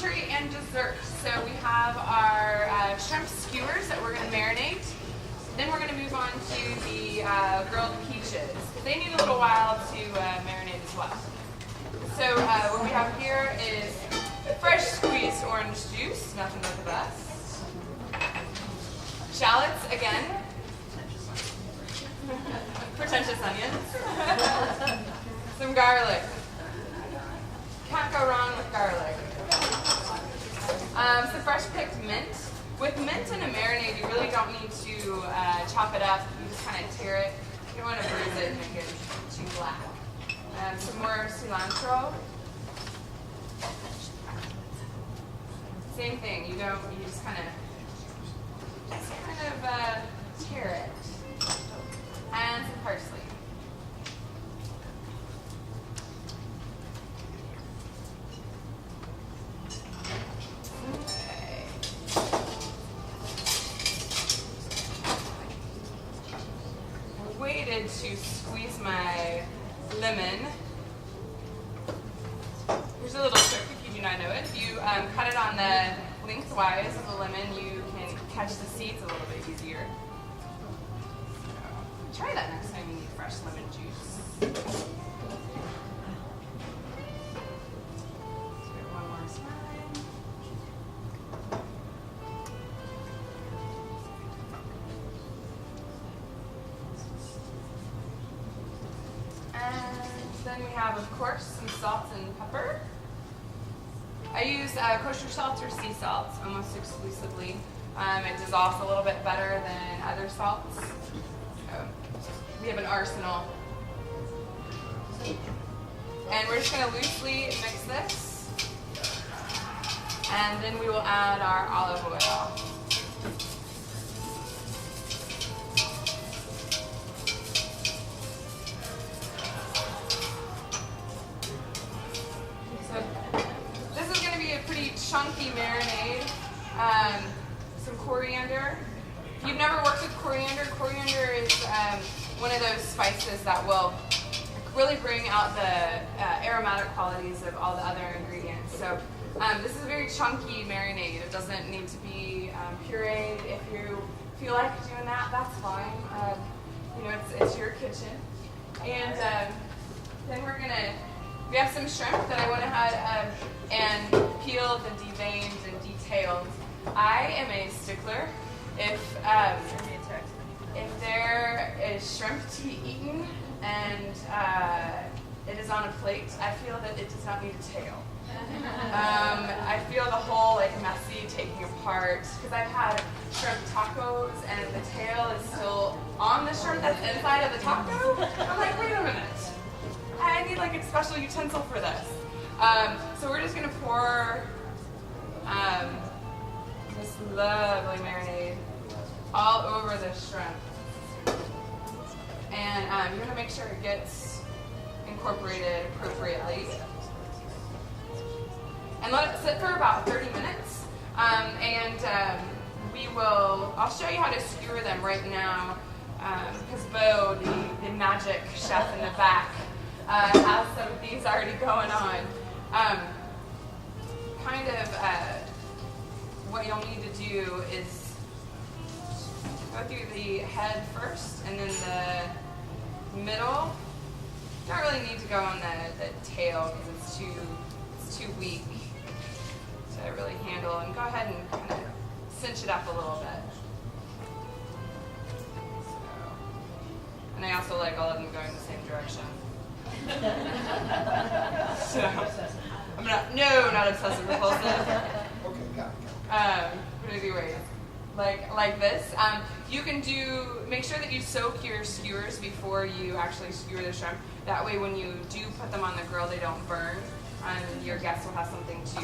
entree and dessert. So we have our shrimp skewers that we're going to marinate. Then we're going to move on to the grilled peaches. They need a little while to marinate as well. So what we have here is fresh squeezed orange juice, nothing but the best. Shallots again. Pretentious onions. Some garlic. Can't go wrong with garlic. Some fresh picked mint. With mint in a marinade, you really don't need to chop it up. You just kind of tear it. You don't want to bruise it and make it too black. Some more cilantro. Same thing. You just kind of tear it. And some parsley. Okay. I waited to squeeze my lemon. Here's a little trick if you do not know it. If you cut it on the lengthwise of the lemon, you can catch the seeds a little bit easier. So, try that next time you need fresh lemon juice. Let's do it one more time. And then we have, of course, some salt and pepper. I use kosher salt or sea salt almost exclusively. It dissolves a little bit better than other salts. So we have an arsenal. And we're just going to loosely mix this. And then we will add our olive oil. Chunky marinade, some coriander. If you've never worked with coriander, coriander is one of those spices that will really bring out the aromatic qualities of all the other ingredients. So this is a very chunky marinade. It doesn't need to be pureed. If you feel like doing that, that's fine. It's your kitchen. And then we have some shrimp that I went ahead and peeled and deveined and detailed. I am a stickler. If there is shrimp to be eaten and it is on a plate, I feel that it does not need a tail. I feel the whole messy taking apart, because I've had shrimp tacos and the tail is still on the shrimp that's inside of the taco. I'm like, wait a minute. I need a special utensil for this. So we're just going to pour this lovely marinade all over the shrimp. And you want to make sure it gets incorporated appropriately. And let it sit for about 30 minutes. I'll show you how to skewer them right now, because Bo, the magic chef in the back, has some of these already going on. What you'll need to do is go through the head first and then the middle. You don't really need to go on the tail because it's too weak to really handle. And go ahead and kind of cinch it up a little bit. And I also like all of them going the same direction. Not obsessive compulsive. Okay, got it. Crazy ways. Like this. You can make sure that you soak your skewers before you actually skewer the shrimp. That way when you do put them on the grill, they don't burn. And your guests will have something to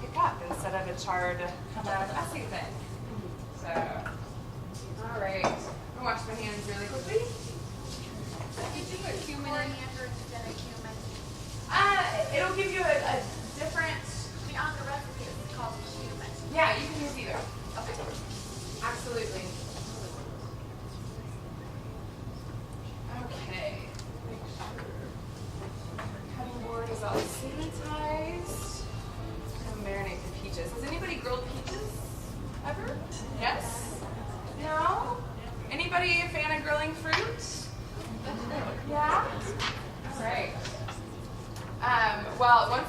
pick up instead of a charred, messy thing. So, all right. I'm going to wash my hands really quickly. Did you put cumin in instead of cumin? It'll give you a different... On the recipe, it's called cumin. Yeah, you can use either. Okay. Absolutely. Okay. Make sure our cutting board is all sanitized. I'm going to marinate the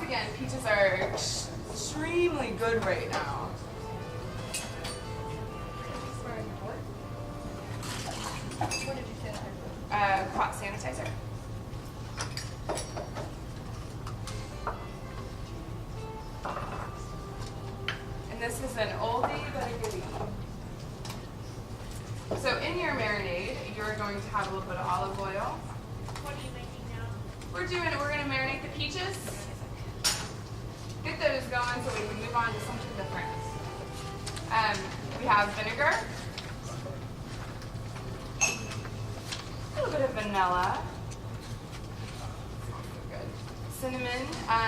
again, peaches are extremely good right now. What did you say that? Pot sanitizer. And this is an oldie but a goodie. So in your marinade, you're going to have a little bit of olive oil. What are you making now? We're going to marinate the peaches. Get those going so we can move on to something different. We have vinegar. A little bit of vanilla. Good. Cinnamon.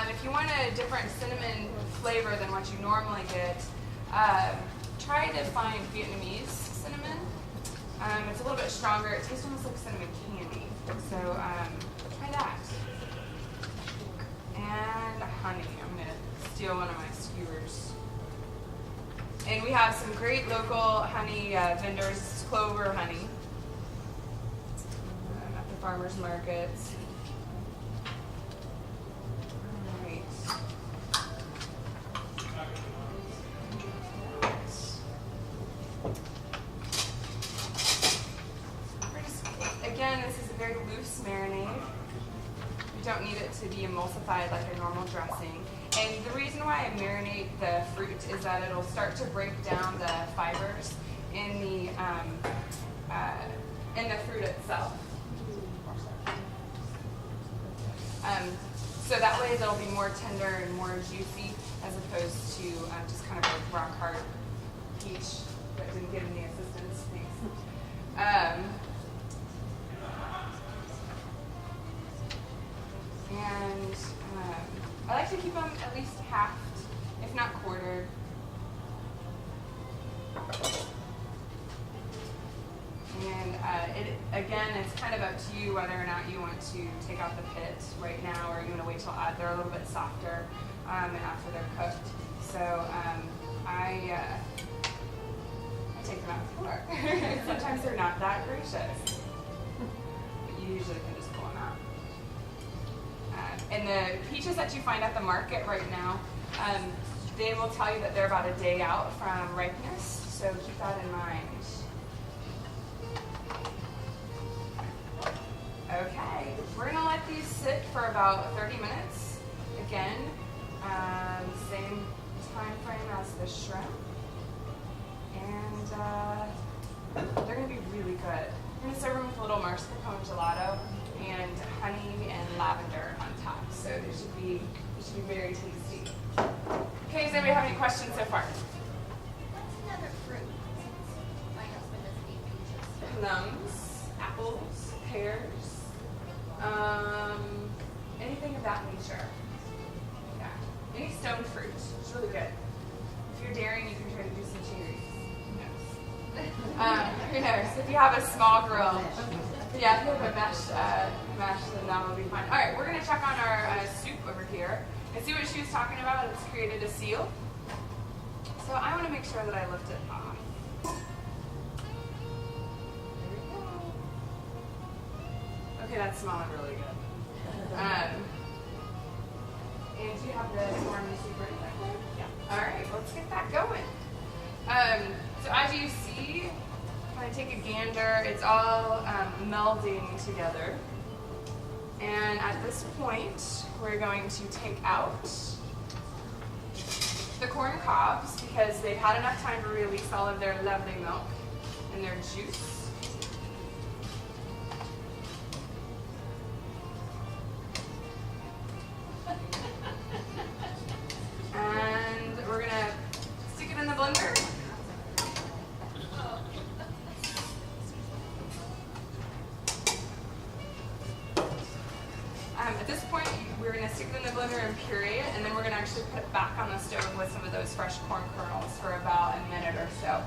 If you want a different cinnamon flavor than what you normally get, try to find Vietnamese cinnamon. It's a little bit stronger. It tastes almost like cinnamon candy. So try that. And honey. I'm going to steal one of my skewers. And we have some great local honey vendors. It's Clover honey. At the farmers markets. All right. Again, this is a very loose marinade. You don't need it to be emulsified like a normal dressing. And the reason why I marinate the fruit is that it'll start to break down the fibers in the fruit itself. So that way it'll be more tender and more juicy as opposed to just kind of a rock hard peach that didn't get any assistance. Thanks. And I like to keep them at least halved, if not quartered. And again, it's kind of up to you whether or not you want to take out the pit right now or you want to wait till they're a little bit softer and after they're cooked. So I take them out before. Sometimes they're not that gracious, but you usually can just pull them out. And the peaches that you find at the market right now, they will tell you that they're about a day out from ripeness, so keep that in mind. Okay, we're going to let these sit for about 30 minutes. Again, same time frame as the shrimp. And they're going to be really good. We're going to serve them with a little mascarpone gelato and honey and lavender on top. So they should be very tasty. Okay, does anybody have any questions so far? What's another fruit? My husband doesn't eat peaches. Plums, apples, pears, anything of that nature. Yeah, any stone fruit. It's really good. If you're daring, you can try to do some cherries. Who knows? If you have a small grill, yeah, if you have a mesh, then that will be fine. All right, we're going to check on our soup over here and see what she was talking about. It's created a seal. So I want to make sure that I lift it off. There we go. Okay, that's smelling really good. And do you have the warm soup ready back there? Yeah. All right, let's get that going. So as you see, if I take a gander, it's all melding together. And at this point, we're going to take out the corn cobs because they've had enough time to release all of their lovely milk and their juice. And we're going to stick it in the blender. At this point, we're going to stick it in the blender and puree it, and then we're going to actually put it back on the stove with some of those fresh corn kernels for about a minute or so.